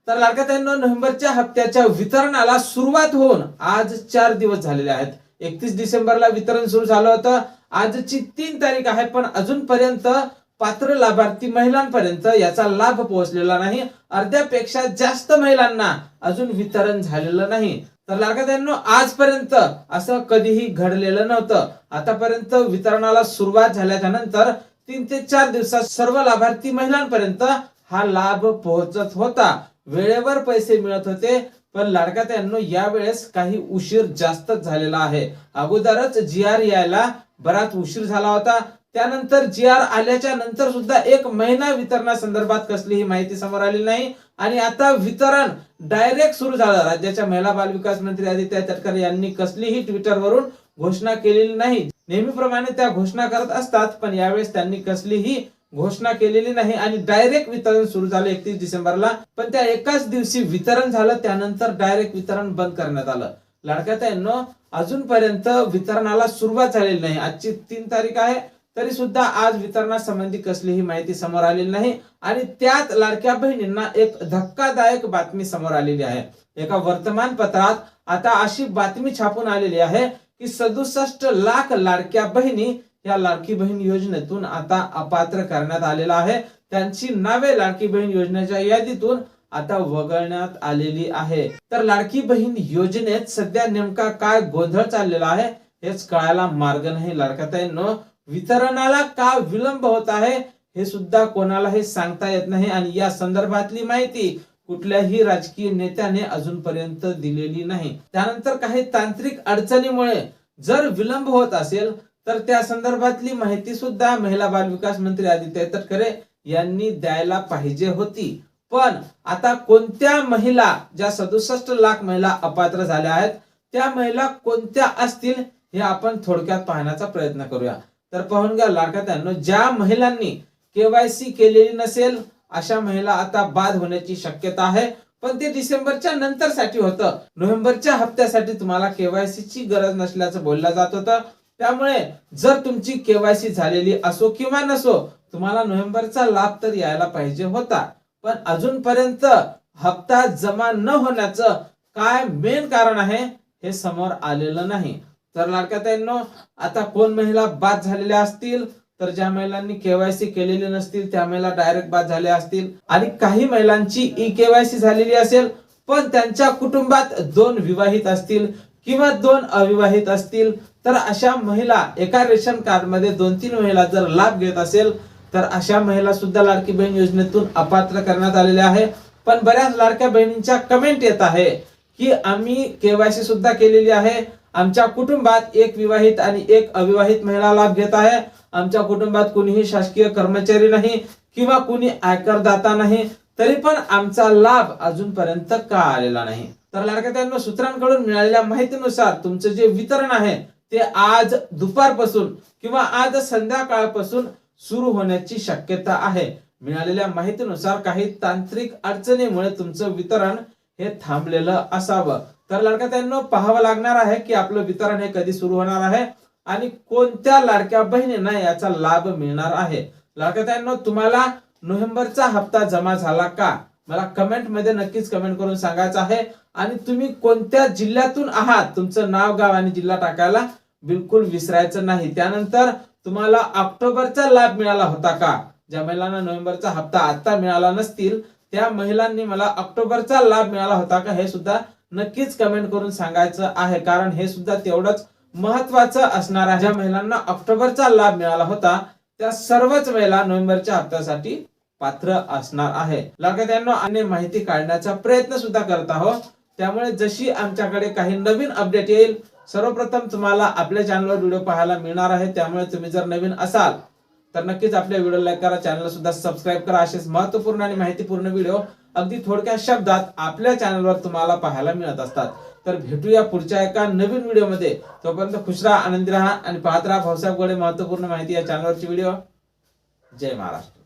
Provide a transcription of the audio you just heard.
तर लाडक्या बहिणींनो, नोव्हेंबरच्या हप्त्याच्या वितरणाला सुरुवात होऊन आज 4 दिवस झालेले आहेत. 31 डिसेंबरला वितरण सुरू झालं होतं. आजची 3 तारीख आहे, पण अजूनपर्यंत पात्र लाभार्थी महिलांपर्यंत याचा लाभ पोहोचलेला नाही. अर्ध्यापेक्षा जास्त महिलांना अजून वितरण झालेलं नाही. तर लाडक्या बहिणींनो, आजपर्यंत असं कधीही घडलेलं नव्हतं. आतापर्यंत वितरणाला सुरुवात झाल्याच्या नंतर 3 ते 4 दिवसात सर्व लाभार्थी महिलांपर्यंत हा लाभ पोहोचत होता. वेळेवर पैसे मिळत होते. पण लाडक्या बहिणींनो, यावेळेस काही उशीर जास्तच झालेला आहे. अगोदरच GR यायला बराच उशीर झाला होता. त्यानंतर GR आल्याच्या नंतर सुद्धा 1 महिना वितरणासंदर्भात कसलीही माहिती समोर आली नाही. आणि आता वितरण डायरेक्ट सुरू झालं. राज्याच्या महिला बाल विकास मंत्री आदित्य तटकरे यांनी कसलीही ट्विटरवरून घोषणा केलेली नाही. नेहमीप्रमाणे त्या घोषणा करत असतात, पण यावेळेस त्यांनी कसलीही घोषणा केलेली नाही आणि डायरेक्ट वितरण सुरू झालं 31 डिसेंबरला. पण त्या एकाच दिवशी वितरण झालं, त्यानंतर डायरेक्ट वितरण बंद करण्यात आलं. लाडक्या बहिणींनो, अजूनपर्यंत वितरणाला सुरुवात झालेली नाही. आजची 3 तारीख आहे, तरी सुद्धा आज वितरणासंबंधी कसलीही माहिती समोर आलेली नाही. आणि त्यात लाडक्या बहिणींना एक धक्कादायक बातमी समोर आलेली आहे. एका वर्तमानपत्रात आता अशी बातमी छापून आलेली आहे की 67 लाख लाडक्या बहिणी या लाडकी बहीण योजनेतून आता अपात्र करण्यात आलेला आहे. त्यांची नावे लाडकी बहीण योजनेच्या यादीतून आता वगळण्यात आलेली आहे. तर लाडकी बहीण योजनेत सध्या नेमका काय गोंधळ चाललेला आहे हेच कळायला मार्ग नाही. लाडक्या बहिणींनो, वितरणाला का विलंब होत आहे हे सुद्धा कोणालाही सांगता येत नाही आणि या संदर्भातली माहिती कुठल्याही राजकीय नेत्याने अजूनपर्यंत दिलेली नाही. त्यानंतर काही तांत्रिक अडचणीमुळे जर विलंब होत असेल तर त्या संदर्भातली माहिती सुद्धा महिला बाल विकास मंत्री आदित्य तटकरे यांनी द्यायला पाहिजे होती. पण आता कोणत्या महिला, ज्या 67 लाख महिला अपात्र झाल्या आहेत, त्या महिला कोणत्या असतील हे आपण थोडक्यात पाहण्याचा प्रयत्न करूया. तर पाहून घ्या लाडक्या बहिणींनो, ज्या महिलांनी KYC केलेली नसेल अशा महिला आता बाद होण्याची शक्यता आहे. पण ते डिसेंबरच्या नंतर साठी होतं. नोव्हेंबरच्या हप्त्यासाठी तुम्हाला KYC ची गरज नसल्याचं बोललं जात होतं. त्यामुळे जर तुमची KYC झालेली असो किंवा नसो, तुम्हाला नोव्हेंबरचा लाभ तर यायला पाहिजे होता. पण अजूनपर्यंत हप्ता जमा न होण्याचं काय मेन कारण आहे हे समोर आलेलं नाही. तर लाडक्या बहिणींनो, आता कोण महिला बाद झालेल्या असतील तर ज्या महिलांनी KYC केलेली नसतील त्या महिला डायरेक्ट बाद झाल्या असतील. आणि काही महिलांची EKYC झालेली असेल पण त्यांच्या कुटुंबात 2 विवाहित असतील किंवा 2 अविवाहित असतील, तर अशा महिला एका रेशन कार्ड मध्ये 2-3 महिला जर लाभ घेत असेल तर अशा महिला सुद्धा लाडकी बहीण योजनेतून अपात्र करण्यात आलेल्या आहे. पण बऱ्याच लाडक्या बहिणींच्या कमेंट येत आहे की आम्ही KYC सुद्धा केलेली आहे, आमच्या कुटुंबात 1 विवाहित आणि 1 अविवाहित महिला लाभ घेत आहे, आमच्या कुटुंबात कुणीही शासकीय कर्मचारी नाही किंवा कुणी आयकरदाता नाही, तरी पण आमचा लाभ अजूनपर्यंत का आलेला नाही. तर लाडक्या बहिणींनो, सूत्रांकडून मिळालेल्या माहितीनुसार तुमचं जे वितरण आहे ते आज दुपारपासून किंवा आज संध्याकाळपासून सुरू होण्याची शक्यता आहे. मिळालेल्या माहितीनुसार काही तांत्रिक अडचणीमुळे तुमचं वितरण हे थांबलेलं असावं. तर लाडक्या बहिणींनो, पाहावं लागणार आहे की आपलं वितरण हे कधी सुरू होणार आहे आणि कोणत्या लाडक्या बहिणींना याचा लाभ मिळणार आहे. लाडक्या बहिणींनो, तुम्हाला नोव्हेंबरचा हप्ता जमा झाला का? मला कमेंट मध्ये नक्कीच कमेंट करून सांगायचं आहे. आणि तुम्ही कोणत्या जिल्ह्यातून आहात तुमचं नाव, गाव आणि जिल्हा टाकायला बिलकुल विसरायचं नाही. त्यानंतर तुम्हाला ऑक्टोबरचा लाभ मिळाला होता का? ज्या महिलांना नोव्हेंबरचा हप्ता आता मिळाला नसतील त्या महिलांनी मला ऑक्टोबरचा लाभ मिळाला होता का हे सुद्धा नक्कीच कमेंट करून सांगायचं आहे. कारण हे सुद्धा तेवढंच महत्वाचं असणार आहे. ज्या महिलांना ऑक्टोबरचा लाभ मिळाला होता त्या सर्वच महिला नोव्हेंबरच्या हप्त्यासाठी पात्र असणार आहे. लाडक्या बहिणींनो, आम्ही माहिती काढण्याचा प्रयत्न सुद्धा करत आहोत. त्यामुळे जशी आमच्याकडे काही नवीन अपडेट येईल सर्वप्रथम तुम्हाला आपल्या चॅनलवर व्हिडिओ पाहायला मिळणार आहे. त्यामुळे तुम्ही जर नवीन असाल तर नक्कीच आपल्या व्हिडिओ लाईक करा, चॅनल सुद्धा सबस्क्राईब करा. असेच महत्त्वपूर्ण आणि माहितीपूर्ण व्हिडिओ अगदी थोडक्या शब्दात आपल्या चॅनलवर तुम्हाला पाहायला मिळत असतात. तर भेटूया पुढच्या एका नवीन व्हिडिओमध्ये. तोपर्यंत खुश राहा, आनंदी राहा आणि पाहत राहा भाऊसाहेब गोडे महत्त्वपूर्ण माहिती या चॅनलवरची व्हिडिओ. जय महाराष्ट्र.